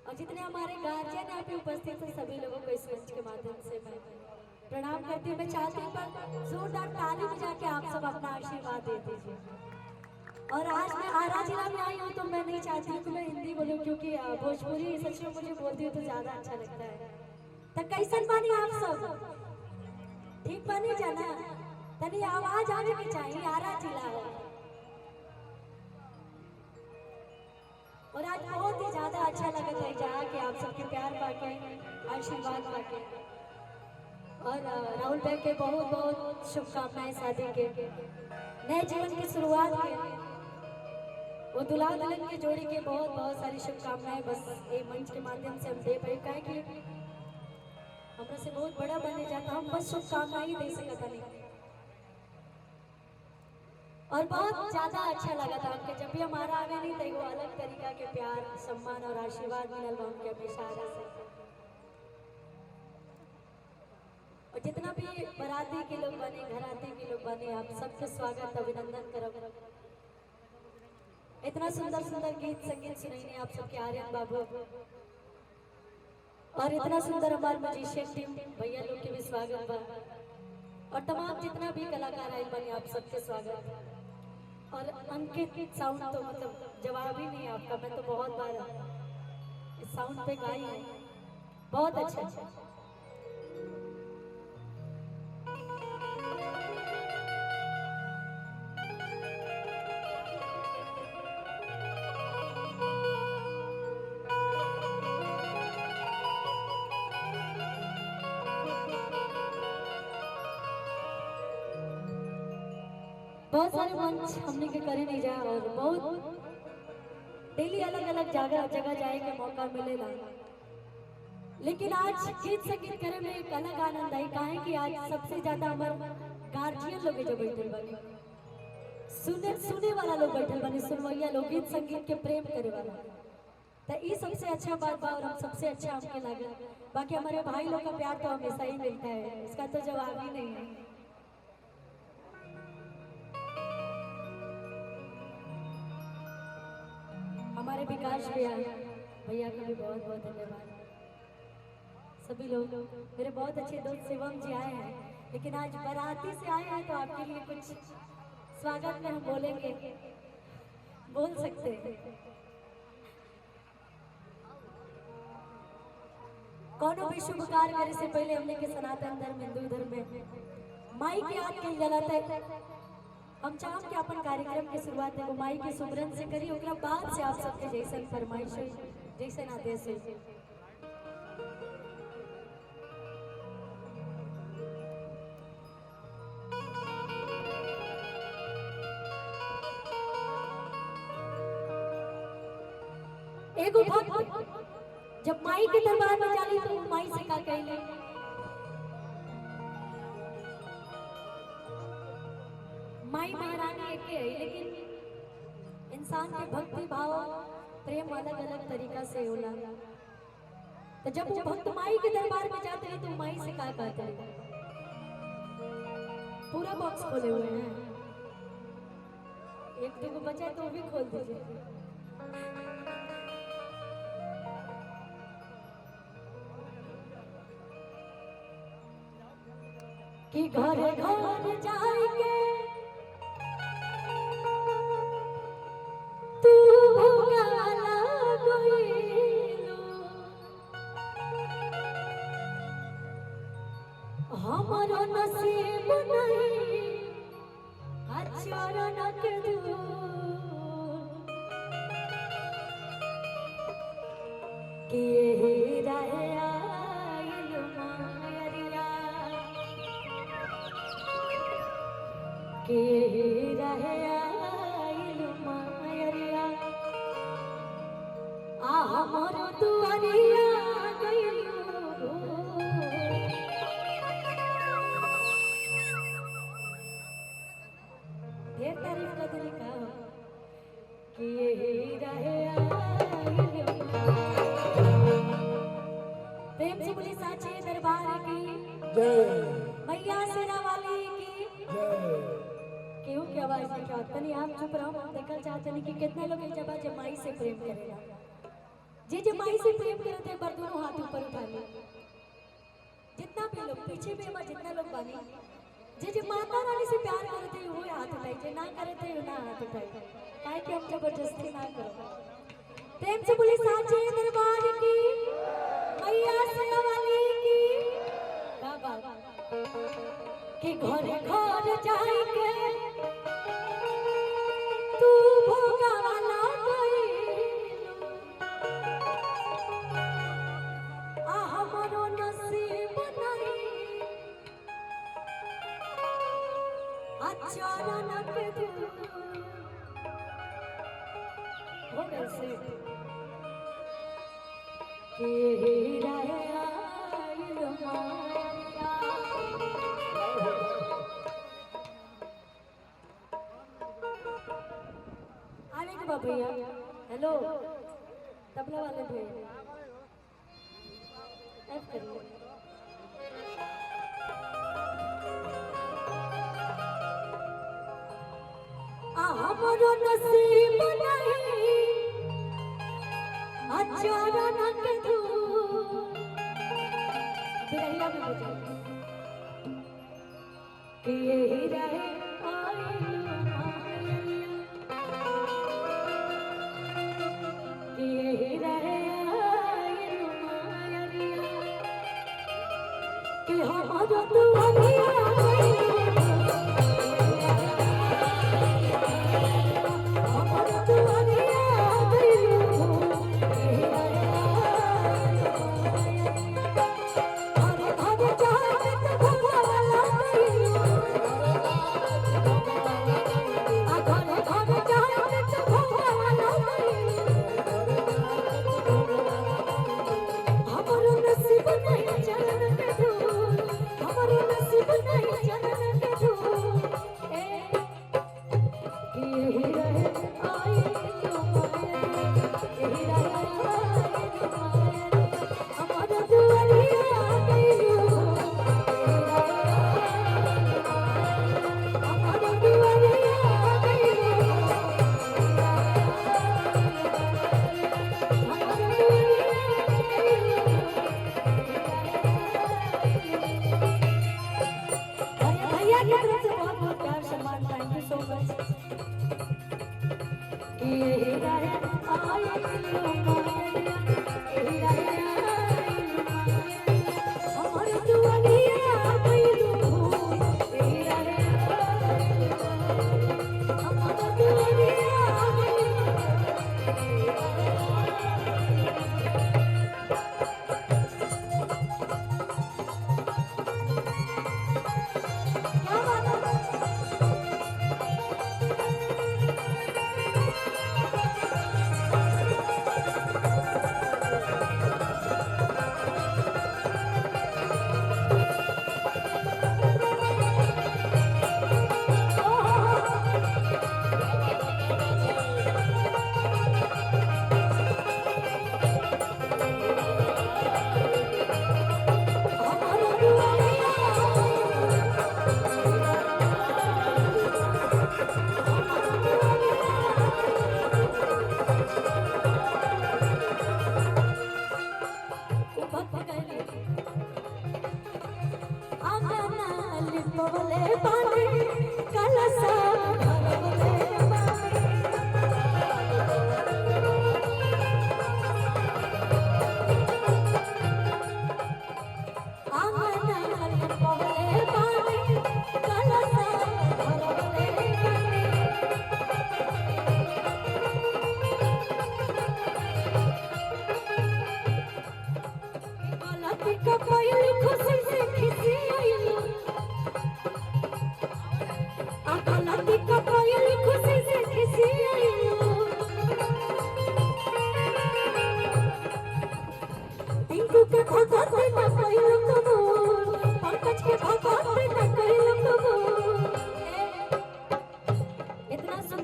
और जितने हमारे गार्जियन यहाँ पे उपस्थित हैं सभी लोगों को इस मंच के माध्यम से मैं प्रणाम करती हूँ। मैं चाहती हूँ पर जोरदार ताली बजा के आप सब अपना आशीर्वाद दे दीजिए। और आज मैं आरा जिला में आई हूँ तो मैं नहीं चाहती कि मैं हिंदी बोलूँ, क्योंकि भोजपुरी सच में मुझे बोलती हूँ तो ज्यादा अच्छा लगता है। तो कैसन बानी आप सब? ठीक बानी जाना? तनी आवाज आने की चाहिए, आरा जिला है। और आज बहुत ही ज्यादा अच्छा लगा था जहाँ के आप सबके प्यार पाके, आशीर्वाद पाके। और राहुल भाई के बहुत बहुत शुभकामनाएं शादी के नए जीवन की शुरुआत के, वो दुल्हा दुल्हन की जोड़ी के बहुत बहुत सारी शुभकामनाएं बस ये मंच के माध्यम से हम दे पाए। काहे कि हमरा से बहुत बड़ा बने जाता, हम बस शुभकामनाएं ही दे सकता नहीं। और बहुत ज्यादा अच्छा लगा था हमके जब भी हमारा आगे नहीं था, वो अलग तरीका के प्यार सम्मान और आशीर्वाद मिलल बा हमके हमेशा आगे से। और जितना भी बराती के लोग बने, घराती के लोग बने, आप सबके स्वागत अभिनंदन करब। इतना सुंदर सुंदर गीत संगीत सुनैने आप सबके आर्यन बाबू, और इतना सुंदर हमारे म्यूजिशियन टीम भैया लोग के भी स्वागत बा। और तमाम जितना भी कलाकार आए बने आप सबके स्वागत। और अंकित साउंड तो मतलब जवाब ही नहीं आपका, मैं तो बहुत बार इस साउंड पे गाई है, बहुत अच्छा। बहुत सारे मंच हमने के करे नहीं जा, और बहुत डेली अलग अलग जगह जाए के मौका मिलेला। लेकिन आज गीत संगीत करे में एक अलग आनंद आई। काहे कि आज सबसे ज्यादा हमारे गार्जियन लोग जो बैठल बने, सुने वाला लोग बैठल बने, सुनवैया लोग, गीत संगीत के प्रेम करे वाला। तो ये सबसे अच्छा बात बा और हम सबसे अच्छा हमके लगा। बाकी हमारे भाई लोग का प्यार तो हमेशा ही मिलता है, इसका तो जवाब ही नहीं है। हमारे विकास भैया का भी बहुत बहुत धन्यवाद। सभी लोग मेरे बहुत अच्छे दोस्त शिवम जी आए हैं, लेकिन आज बाराती से आए हैं तो आपके लिए कुछ स्वागत में हम बोलेंगे, बोल सकते हैं। कौनो भी शुभ कार्य करे से पहले हमने के सनातन धर्म हिंदू धर्म में माई के याद के गलत है। हम चाहब कि अपन कार्यक्रम के शुरुआत है वो माई के सुमरन से करी, ओकरा बाद से आप सबके जैसन फरमाइश हुई, जैसन आदेश हुई। एगो भक्त जब माई के दरबार में जाली तो माई से का कहले, माई महारानी एक है, लेकिन इंसान के भक्ति भाव प्रेम अलग अलग तरीका से होला। तो जब वो भक्त माई के दरबार में जाते हैं तो माई से का कहते हैं? पूरा बॉक्स खोले हुए हैं, एक दो को बचा है तो वो भी खोल दीजिए। कि घर घर जाएंगे तू भुगाला गइलो, हमारो नसीब नहीं चरण के दूर, कि यही रहे आइल मायरिया, कि यही रहे आइल मायरिया, आ हमारो दुआरिया गइलो। ढेर तारीफ का दिल का कि यही रहे आइल मायरिया। प्रेम से बोली साचे दरबार की जय, मैया सेना वाली की जय। केहू की आवाज नहीं क्या तनी आप चुप रहो, हम देखल चाहते नहीं कि कितने लोग एक जगह जमाई से प्रेम करेगा। जे माई से प्रेम करते हैं पर दोनों हाथ ऊपर उठा ले। जितना भी लोग पीछे भी हमारे जितना लोग बानी जे माता रानी से प्यार करते हैं वो हाथ उठाए, जे ना करते हैं ना हाथ उठाए, काहे कि हम जबरदस्ती ना करो। प्रेम से बोले साचे दरबार की मैया सेना वाली की बाबा कि घर घर जाए के तू भोगा वाला हमारो नसीब नहीं अचानक हो कैसे आने के बाद भैया हेलो तबला वाले भैया हमारो नसीब नहीं अचानक तू बिरहिया में बजा कि यही रहे कि यही रहे कि हमारो तू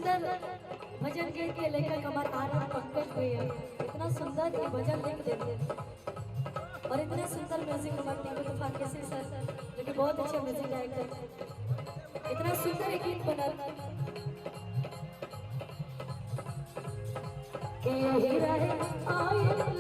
भजन के लेखक हमारे आनंद पंकज भैया इतना सुंदर ये भजन लिख देते और इतने सुंदर म्यूजिक हमारे टीकू तूफान केसरी सर जो कि बहुत अच्छे म्यूजिक डायरेक्टर इतना सुंदर एक गीत बना कि यही रहे आए